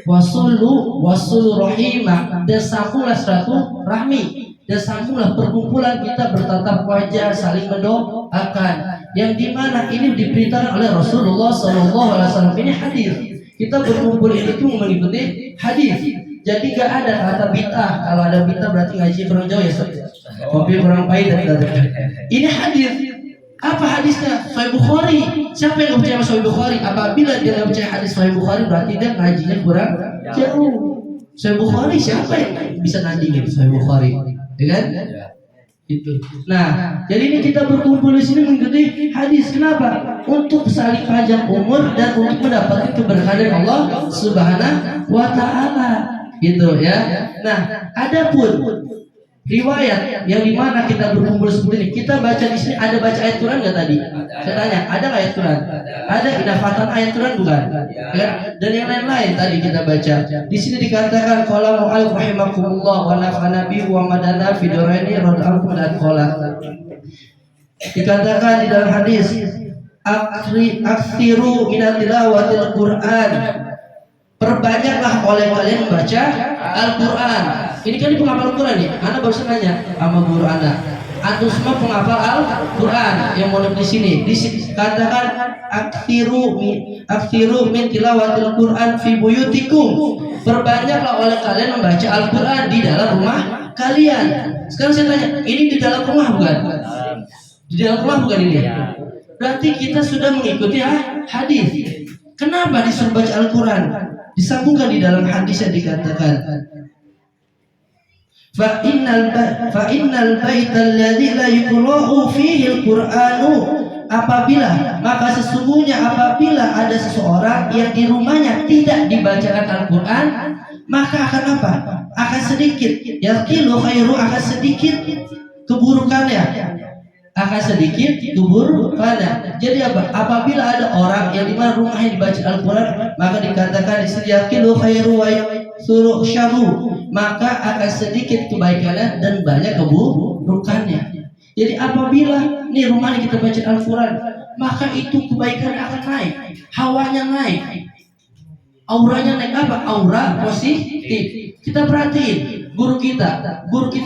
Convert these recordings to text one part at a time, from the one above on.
wasulu rahimah, dan sambunglah rahmi, dan sambunglah perkumpulan kita bertatap wajah saling mendoakan, yang dimana ini diperintahkan oleh Rasulullah SAW. Ini hadis. Kita berkumpul itu mengikuti hadis. Jadi gak ada kata bid'ah. Kalau ada bid'ah berarti ngaji kurang jauh ya, kopi kurang pahit dan ini hadis. Apa hadisnya? Sahih Bukhari. Siapa yang percaya Sahih Bukhari? Apabila dia nggak percaya hadis Sahih Bukhari, berarti dia ngajinya kurang jauh. Sahih Bukhari siapa yang bisa nandingin Sahih Bukhari? Ya kan? Itu. Nah, jadi ini kita berkumpul di sini mengikuti hadis. Kenapa? Untuk saling panjang umur dan untuk mendapatkan keberkahan dari Allah Subhanahu wa Ta'ala. Gitu ya. Nah, adapun riwayat yang dimana kita berkumpul seperti ini, kita baca di sini, ada baca ayat Quran nggak tadi? Saya tanya, ada nggak ayat Quran? Ada idafatan ayat Quran bukan? Ya? Dan yang lain-lain tadi kita baca. Di sini dikatakan qala mu'alif rahimakumullah wa nafa'ana bihi wa madana fi daraini rad'akum dan qala. Dikatakan di dalam hadis, aksiru minat tilawatil Quran. Perbanyaklah oleh kalian membaca Al-Quran. Ini kan penghafal Al-Quran ya. Anda baru nanya sama guru Anda. Antum semua penghafal Al-Quran yang mau di sini. Dikatakan aksiru min tilawatil Quran fi buyutikum. Perbanyaklah oleh kalian membaca Al-Quran di dalam rumah kalian. Sekarang saya tanya, ini di dalam rumah bukan? Di dalam rumah bukan ini? Berarti kita sudah mengikuti hadis. Kenapa disuruh baca Al-Quran? Disambungkan di dalam hadis yang dikatakan fa innal baita alladzi la yuqra'u fihi al-Qur'anu, maka sesungguhnya apabila ada seseorang yang di rumahnya tidak dibacakan Al-Quran, maka akan apa? Akan sedikit yaqilu khairu, akan sedikit keburukannya. Jadi apa? Apabila ada orang yang di mana rumahnya dibaca Al-Quran, maka dikatakan yaqilu khairu wa yasuru syarru, maka akan sedikit kebaikannya dan banyak keburukannya. Jadi apabila nih rumahnya kita baca Al-Quran, maka itu kebaikan akan naik, hawanya naik, auranya naik. Apa? Aura positif. Kita perhatiin guru kita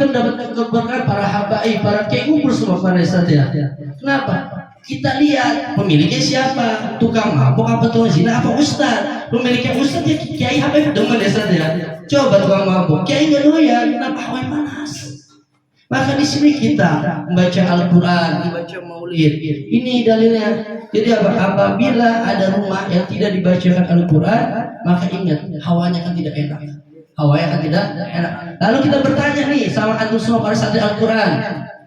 mendapatkan keberkahan para habaib, para kiai ngumpul semua pada saat ya. Kenapa? Kita lihat pemiliknya siapa, tukang mabuk apa tukang zina apa ustad. Pemiliknya ustad ya kiai habaib demen ya saat ya. Coba tukang mabuk, kiai nggak doyan, kenapa hawa panas? Maka di sini kita membaca Al-Quran, membaca Maulid. Ini dalilnya. Jadi apabila ada rumah yang tidak dibacakan Al-Quran, maka ingat hawanya kan tidak enak. Lalu kita bertanya nih sama antum semua pada saat Al-Quran,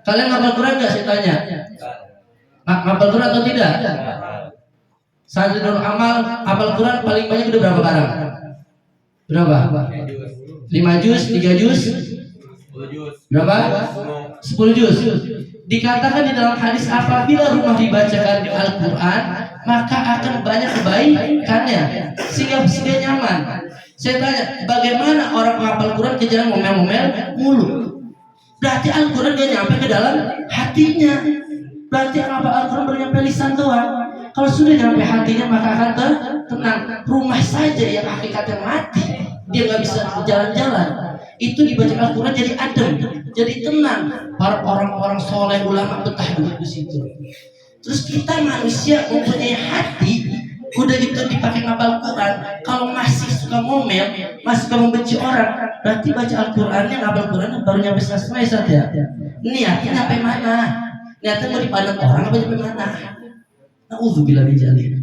kalian ngapal Quran nggak? Saya tanya, ngapal Quran atau tidak? Saat amal hafal Quran paling banyak udah berapa barang? Berapa? 5 juz, 3 juz, berapa? 10 juz. Dikatakan di dalam hadis apabila rumah dibacakan Al-Quran, maka akan banyak kebaikannya sehingga nyaman. Saya tanya, bagaimana orang menghafal Quran kejaran ngomel-ngomel mulu? Berarti Al-Quran gak nyampe ke dalam hatinya. Berarti apa Al-Quran baru nyampe lisan doang. Kalau sudah nyampe hatinya maka akan tenang. Rumah saja yang hakikatnya mati, dia gak bisa jalan-jalan, itu dibaca Al-Quran jadi adem, jadi tenang. Para orang-orang soleh ulama betah duduk di situ. Terus kita manusia mempunyai hati, udah gitu dipakai ngapal Quran, kalau masih suka ngomel, masih suka membenci orang, berarti baca Al-Qurannya, ngapal Quran baru nyampe selesai saja. Niatnya nyampe mana? Niatnya mau dipandang orang apa nyampe mana? Na'udzubillah min dzalik.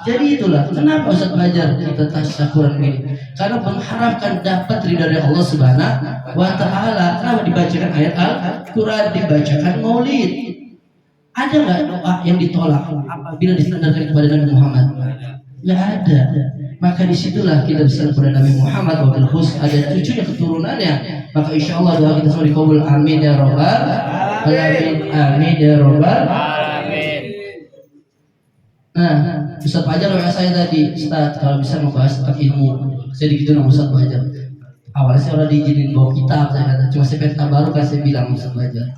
Jadi itulah kenapa Ustaz belajar kita tasyakuran ini, karena mengharapkan dapat ridha dari Allah Subhanahu wa Ta'ala. Kenapa dibacakan ayat Al-Quran, dibacakan Maulid? Ada nggak doa yang ditolak apabila disandarkan kepada Nabi Muhammad? Nggak ada. Maka disitulah kita bisa kepada Nabi Muhammad wa bil khus ada cucunya keturunannya. Maka insya Allah doa kita semua dikabul. Amin ya robbal alamin. Amin ya robbal. Nah, Ustaz Fajar WA saya tadi, Ustaz kalau bisa membahas tentang ilmu. Saya gitu sama Ustaz Fajar. Awalnya saya udah diizinin bawa kitab, saya kata cuma saya pengen baru kan saya bilang Ustaz Fajar.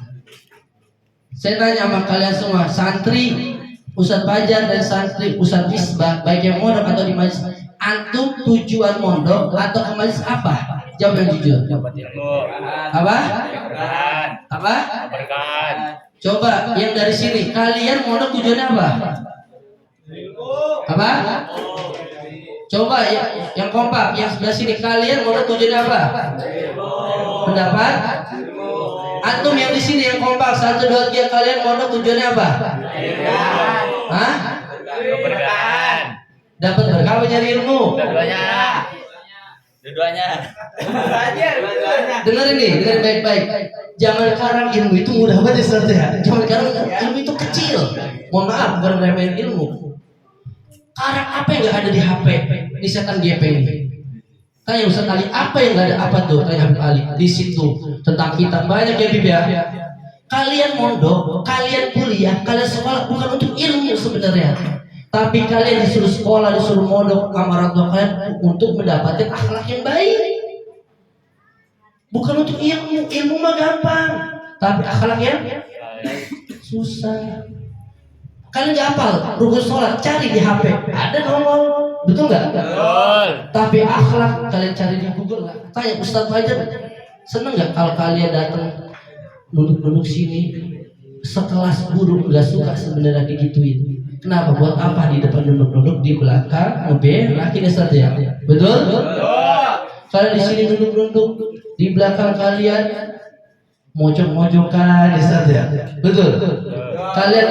Saya tanya sama kalian semua, santri Ustadz Fajar dan santri Ustadz Misbah, baik yang mondok atau di majelis, antum tujuan mondok atau ke majelis apa? Jawab yang jujur. Apa? Apa? Coba yang dari sini, kalian mondok tujuannya apa? Apa? Coba yang kompak, yang sebelah sini, kalian mondok tujuannya apa? Pendapat? Antum yang di sini yang kompak, 1, 2, 3, kalian mondok tujuannya apa? Hah? Dapat berkah apa nyari ilmu? Dua-duanya. Dengerin nih, dengerin baik-baik. Zaman sekarang ilmu itu mudah banget ya. Zaman sekarang ilmu itu kecil. Mohon maaf, bukan remehin ilmu. Sekarang apa yang nggak ada di HP? Di setan GP ini. Tanya Ustaz Ali, apa yang nggak ada? Apa tuh? Tanya Habib Ali. Di situ tentang kitab banyak ya Bib ya. Kalian mondok, kalian kuliah, kalian sekolah bukan untuk ilmu sebenarnya. Tapi kalian disuruh sekolah, disuruh mondok sama orang tua kalian untuk mendapatkan akhlak yang baik. Bukan untuk ilmu. Ilmu mah gampang, tapi akhlak yang susah. Kalian nggak hafal rukun sholat, cari di HP, ada nongol, betul nggak? Betul. Tapi akhlak kalian cari di Google nggak? Tanya Ustadz Fajar, seneng nggak kalau kalian datang duduk-duduk sini sekelas guru nggak suka sebenarnya digituin. Kenapa? Buat apa di depan duduk-duduk, di belakang laki Ustadz ya? Betul? Betul. Kalian di sini duduk-duduk, di belakang kalian mojok-mojokan Ustadz ya? Betul? Kalian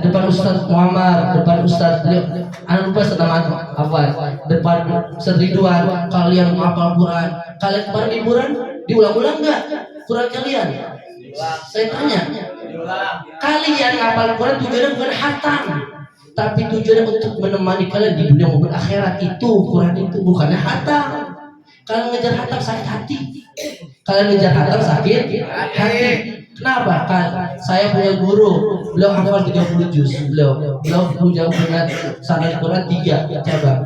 depan Ustadz Muhammad, depan Ustadz lupa nama apa? Depan Ustadz Ridwan, kalian menghafal Quran. Kalian kemarin liburan diulang-ulang nggak Quran kalian? Saya tanya. Kalian menghafal Quran tujuannya bukan hatam, tapi tujuannya untuk menemani kalian di dunia maupun akhirat. Itu Quran itu bukannya hatam. Kalian ngejar hatam sakit hati. Kalian ngejar hatam sakit hati. Kenapa? Kan saya punya guru, beliau hafal 30 juz. Beliau punya sanad Quran 3 cabang.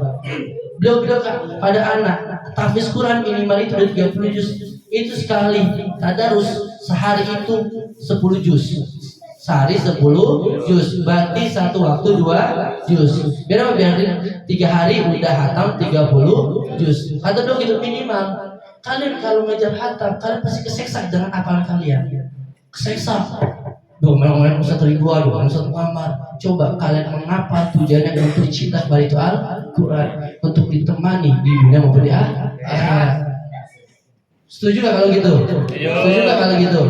Beliau bilang pada anak, tahfiz Quran minimal itu dari 30 juz. Itu sekali tadarus sehari itu 10 juz. Sehari 10 juz. Berarti satu waktu 2 juz. Biar 3 hari udah hatam 30 juz. Kata dong itu minimal. Kalian kalau ngejar hatam, kalian pasti keseksa dengan hafalan kalian. Keseksa. Dong Ustadz Ridwan, Ustadz Muhammad. Coba kalian mengapa tujuannya untuk cinta kepada itu Al-Quran, untuk ditemani di dunia maupun di akhirat. Setuju gak kalau gitu? Setuju gak kalau gitu?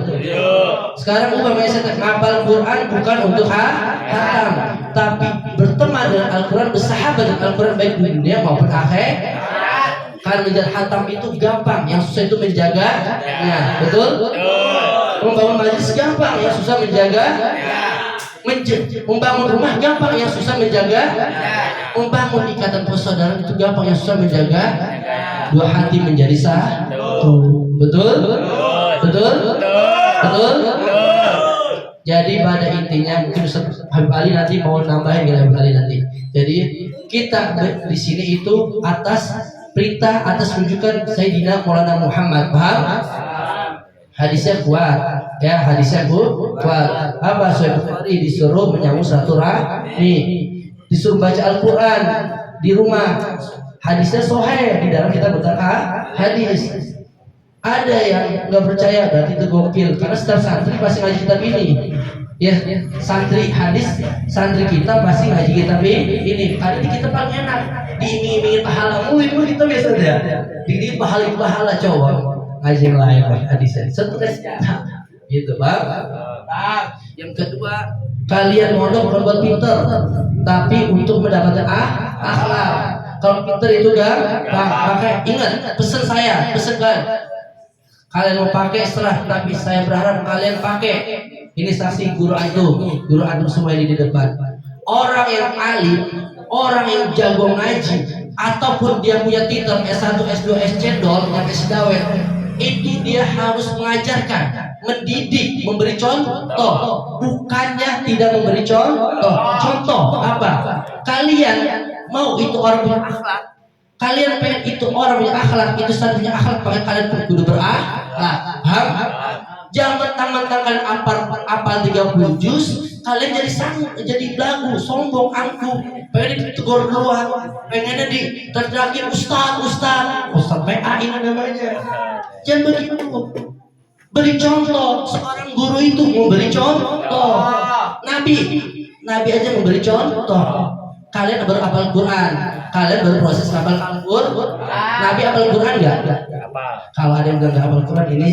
Sekarang ubah mindset, ngapal Quran bukan untuk hatam, tapi berteman dengan Al-Quran, bersahabat dengan Al-Quran baik di dunia maupun akhirat. Karena mengejar hatam itu gampang, yang susah itu menjaganya. Betul? Membangun majelis gampang, yang susah menjaga. Membangun rumah gampang, yang susah menjaga. Membangun ikatan persaudaraan itu gampang, yang susah menjaga. Dua hati menjadi satu. Betul? Betul? Betul? Jadi pada intinya mungkin Ustaz Habib Ali nanti mau nambahin ya Habib Ali nanti. Jadi kita di sini itu atas perintah, atas rujukan Sayyidina Maulana Muhammad. Paham? Hadisnya kuat, ya hadisnya kuat. Apa Sahih Bukhari disuruh menyambung silaturahmi, disuruh baca Al-Quran di rumah. Hadisnya sahih, di dalam kita baca hadis. Ada yang nggak percaya, berarti itu gokil. Karena setiap santri pasti ngaji kitab ini. Ya, santri hadis, santri kita pasti ngaji kitab ini. Karena kita paling enak, diiming-imingin pahala. Ilmu kita biasa ya. Diiming pahala cowok. Ngaji yang lain hadisnya stres gitu Bang. Yang kedua, kalian mondok bukan buat pinter, tapi untuk mendapatkan akhlak. Kalau pinter itu pakai, ingat pesan saya, pesan kalian mau pakai serah, tapi saya berharap kalian pakai. Ini saksi guru antum semua ini di depan. Orang yang alim, orang yang jago ngaji, ataupun dia punya titel S1, S2, S-Cendol, S-Dawet, itu dia harus mengajarkan, mendidik, memberi contoh. Bukannya tidak memberi contoh. Contoh apa? Kalian mau itu orang punya akhlak, kalian pengen itu orang punya akhlak, itu satu punya akhlak, maka kalian kudu berakhlak. Paham? Jangan mentang-mentang kalian apal 30 juz, kalian jadi belagu, sombong, angkuh, pengen ditegur keluar, pengennya terjadi ustaz PA ini namanya. Jangan begitu. Beri contoh. Seorang guru itu mau beri contoh. Nabi aja memberi contoh. Kalian baru hafal Quran, kalian baru proses hafal Al-Quran. Nabi hafal Quran enggak? Kalau ada yang enggak hafal Quran ini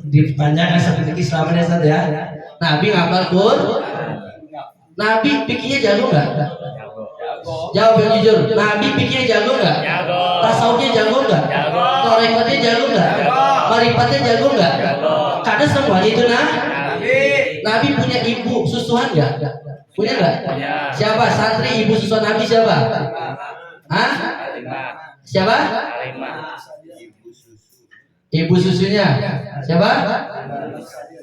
ditanyakan seperti Islamnya saja ya. Nabi hafal Quran. Nabi pikirnya jago enggak? Jawab yang jujur. Nabi pikirnya jago enggak? Tasawufnya jago enggak? Tarekatnya jago enggak? Marifatnya jago enggak? Karena semuanya itu Nabi punya ibu susuan enggak? Punya enggak? Siapa santri ibu susuan Nabi siapa? Hah? Siapa? Ibu susunya siapa?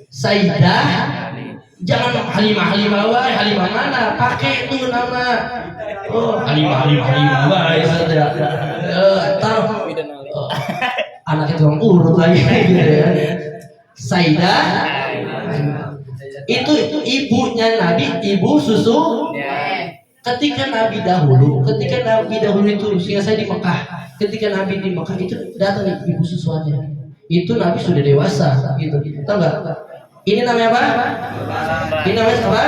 Sayyidah. Jangan Halimah wae, Halimah mana? Pakai itu nama. Oh, Halimah wae saja. Anak itu orang urut lagi gitu ya. Sayyidah. Itu ibunya Nabi, ibu susu. Ketika Nabi dahulu itu sehingga saya di Mekah. Ketika Nabi di Mekah itu datang ibu susuannya. Itu Nabi sudah dewasa gitu. Tahu enggak? Ini namanya apa? Ini namanya apa?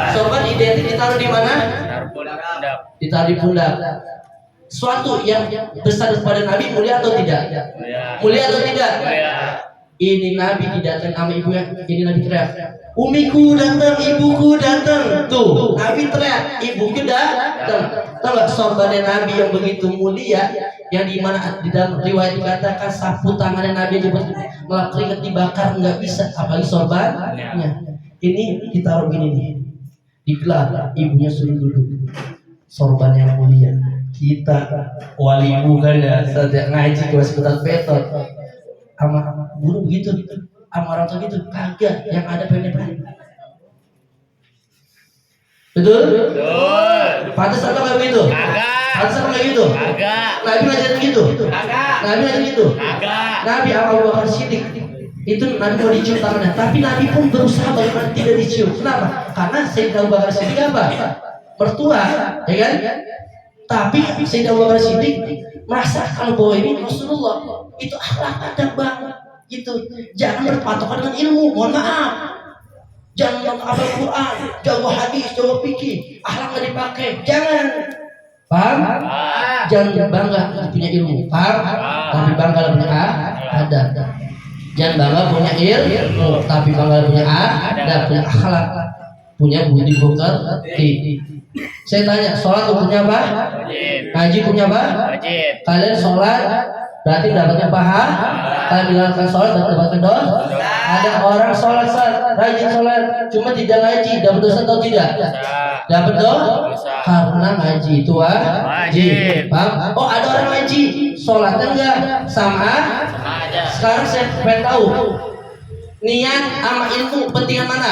Sorban identik ditaruh di mana? Ditaruh di pundak. Suatu yang besar kepada Nabi mulia atau tidak? Mulia atau tidak? Ini Nabi didatang sama ibunya. Ini Nabi teriak, umiku datang, ibuku datang. Tuh, Nabi teriak, ibuku datang. Tahu nggak sorbannya Nabi yang begitu mulia, yang di mana di dalam riwayat dikatakan sapu tangannya Nabi aja malah keringat dibakar nggak bisa, apalagi sorbannya. Ini ditaruh gini nih, digelar, ibunya suruh duduk. Sorban yang mulia. Kita wali bukan ya, sejak ngaji ke sebentar beton. Sama guru begitu, sama orang tua gitu, kagak, yang ada pengen. Betul? Pantas apa kayak begitu? Pantas apa kayak gitu? Nabi ngajarin gitu? Nabi ngajarin gitu? Nabi Abu Bakar Siddiq itu Nabi mau dicium tangannya, tapi Nabi pun berusaha bagaimana tidak dicium. Kenapa? Karena Sayyidina Abu Bakar Siddiq apa? Mertua, ya kan? Tapi Sayyidina Abu Bakar Siddiq merasa kalau bahwa ini Rasulullah itu akhlak adab banget gitu. Jangan berpatokan dengan ilmu, mohon maaf. Jangan hafal Quran, jago hadis, jago fikih, akhlak nggak dipakai. Jangan. Paham? Jangan bangga punya ilmu, paham? Tapi bangga punya adab. Jangan bangga punya ilmu, tapi bangga punya adab, punya akhlak, punya budi pekerti. Saya tanya, sholat punya apa? Ngaji punya apa? Kalian sholat berarti dapatnya pahala. Kalian menjalankan sholat dapatkan dosa. Ada orang sholat rajin sholat, cuma tidak ngaji, dapat dosa atau tidak? Dapat dosa. Karena ngaji itu wajib. Paham? Oh, ada orang ngaji, sholatnya enggak sama aja. Sekarang saya pengen tahu niat sama ilmu pentingan mana?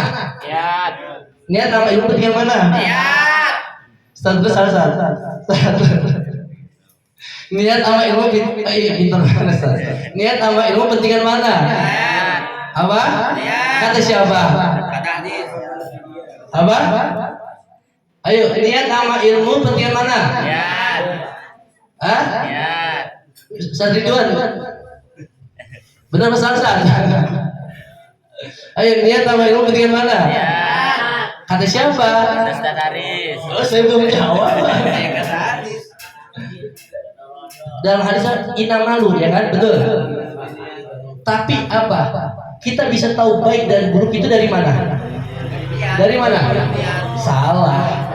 Niat sama ilmu pentingan mana? Satu salah. Niat sama ilmu Niat sama ilmu pentingan mana? Apa? Kata siapa? Kata hadis. Apa? Ayo, niat sama ilmu pentingan mana? Niat. Hah? Niat. Ustaz Ridwan. Benar Mas Hasan? Ayo, niat sama ilmu pentingan mana? Niat. Kata siapa? Ustaz Haris. Oh, saya belum jawab. Kata hadis. Dalam hadis inna malu, ya kan? Betul. Tapi apa? Kita bisa tahu baik dan buruk itu dari mana? Dari mana? Salah.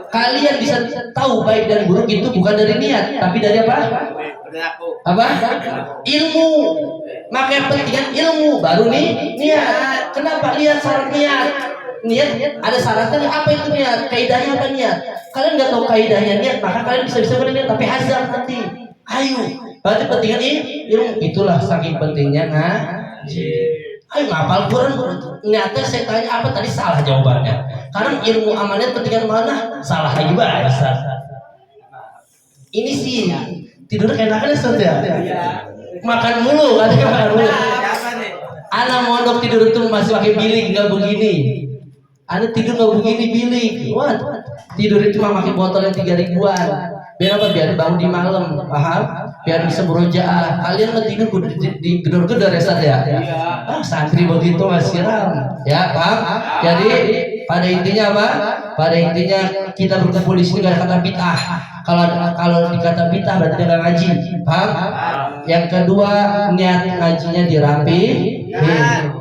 Kalian bisa tahu baik dan buruk itu bukan dari niat, tapi dari apa? Apa? Ilmu. Maka yang penting ilmu, baru nih niat. Kenapa lihat syarat niat? Niat ada syaratnya, apa itu niat? Kaidahnya apa niat? Kalian nggak tahu kaidahnya niat, maka kalian bisa berniat tapi hazard nanti. Ayo, berarti pentingnya ilmu. Itulah saking pentingnya ngaji. Ayo ngapal Quran, niatnya saya tanya apa tadi salah jawabannya. Karena ilmu amalnya pentingnya mana? Salah lagi bahasa. Ini sih tidur enakan ya. Makan mulu, katanya makan mulu. Anak mondok tidur itu masih pakai bilik, nggak begini. Anak tidur nggak begini bilik. Wah, tidur itu mah pakai botol yang 3 ribuan. Biar apa? Biar bangun di malam, paham? Biar bisa berojaah. Kalian mah tidur di gedor-gedor ya Ustaz ya? Santri begitu masih ram. Ya, paham? Jadi pada intinya apa? Pada intinya kita berkumpul di sini gak ada kata bid'ah. Kalau dikata bid'ah berarti tidak ngaji, paham? Yang kedua, niat ngajinya dirapikan.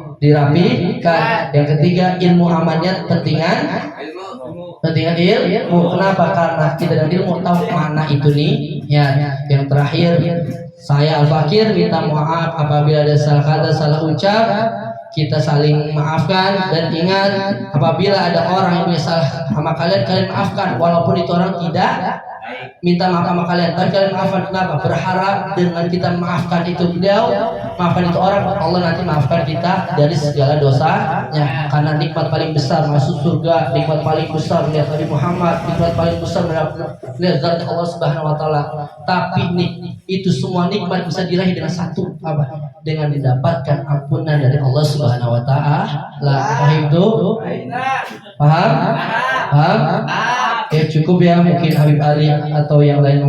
Yang ketiga, ilmu amannya pentingan ilmu. Kenapa? Karena kita dan ilmu tahu mana itu nih. Ya. Yang terakhir, saya Al-Fakir minta maaf apabila ada salah kata, salah ucap. Kita saling maafkan, dan ingat apabila ada orang yang punya salah sama kalian maafkan, walaupun itu orang tidak minta maaf sama kalian, tapi kalian maafkan. Kenapa? Berharap dengan kita maafkan itu beliau, maafkan itu orang, Allah nanti maafkan kita dari segala dosanya. Karena nikmat paling besar masuk surga, nikmat paling besar melihat Nabi Muhammad, nikmat paling besar melihat zat Allah Subhanahu wa taala. Tapi itu semua nikmat bisa diraih dengan satu, apa? Dengan mendapatkan ampunan dari Allah Subhanahu wa taala. Paham itu? Paham? Ya cukup ya, mungkin Habib Ali atau yang lain